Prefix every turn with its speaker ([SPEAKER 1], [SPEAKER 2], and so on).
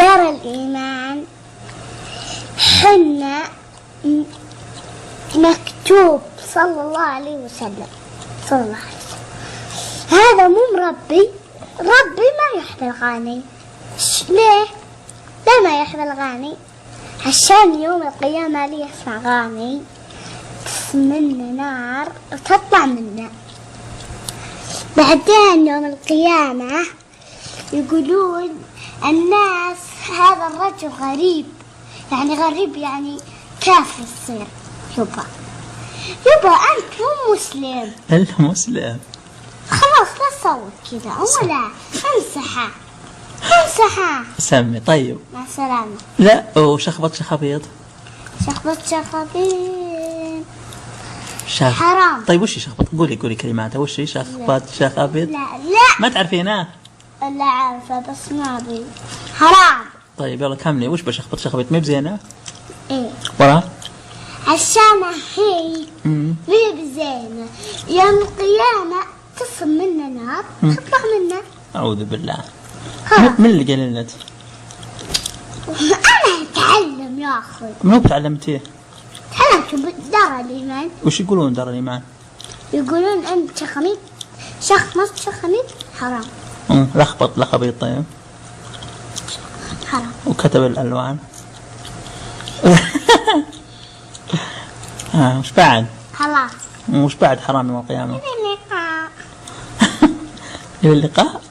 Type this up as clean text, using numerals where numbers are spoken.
[SPEAKER 1] دار الإيمان حنا مكتوب صلى الله عليه وسلم. هذا مو مربي، ربي ما يحب الغني. ليه؟ لا ما يحب الغني عشان يوم القيامة اللي يسمع غني منه نار وتطلع منه. بعدين يوم القيامة يقولون الناس هذا الرجل غريب، يعني غريب يعني كافر يصير. يبا أنت مو مسلم.
[SPEAKER 2] أنت مسلم.
[SPEAKER 1] خلاص لا تصوت كذا ولا امسحها.
[SPEAKER 2] سمي طيب.
[SPEAKER 1] مع السلامة.
[SPEAKER 2] لا وشخبط شخابيط.
[SPEAKER 1] حرام.
[SPEAKER 2] طيب وش شخبط؟ قولي كلماتها. وش شخبط شخابيط؟
[SPEAKER 1] لا
[SPEAKER 2] ما تعرفينها؟
[SPEAKER 1] لا عارفة بس ما أبي. حرام.
[SPEAKER 2] طيب يلا كملي. وش بشخبط شخابيط؟ ما بزينة؟
[SPEAKER 1] إيه
[SPEAKER 2] ورا
[SPEAKER 1] عشان هي مي بزينة. يوم القيامة تصم منا نار تطلع منا.
[SPEAKER 2] أعوذ بالله. من اللي قال لك؟
[SPEAKER 1] أنا أتعلم يا أخي.
[SPEAKER 2] من هو بتعلمتيه؟
[SPEAKER 1] تعلمت بدار الإيمان.
[SPEAKER 2] وش يقولون دار الإيمان؟
[SPEAKER 1] يقولون أنت شخمط حرام.
[SPEAKER 2] لخبيط طيب.
[SPEAKER 1] حرام.
[SPEAKER 2] وكتب الألوان. وش بعد؟
[SPEAKER 1] خلاص.
[SPEAKER 2] وش بعد حرام يوم القيامة؟
[SPEAKER 1] إلى اللقاء.
[SPEAKER 2] إلى اللقاء.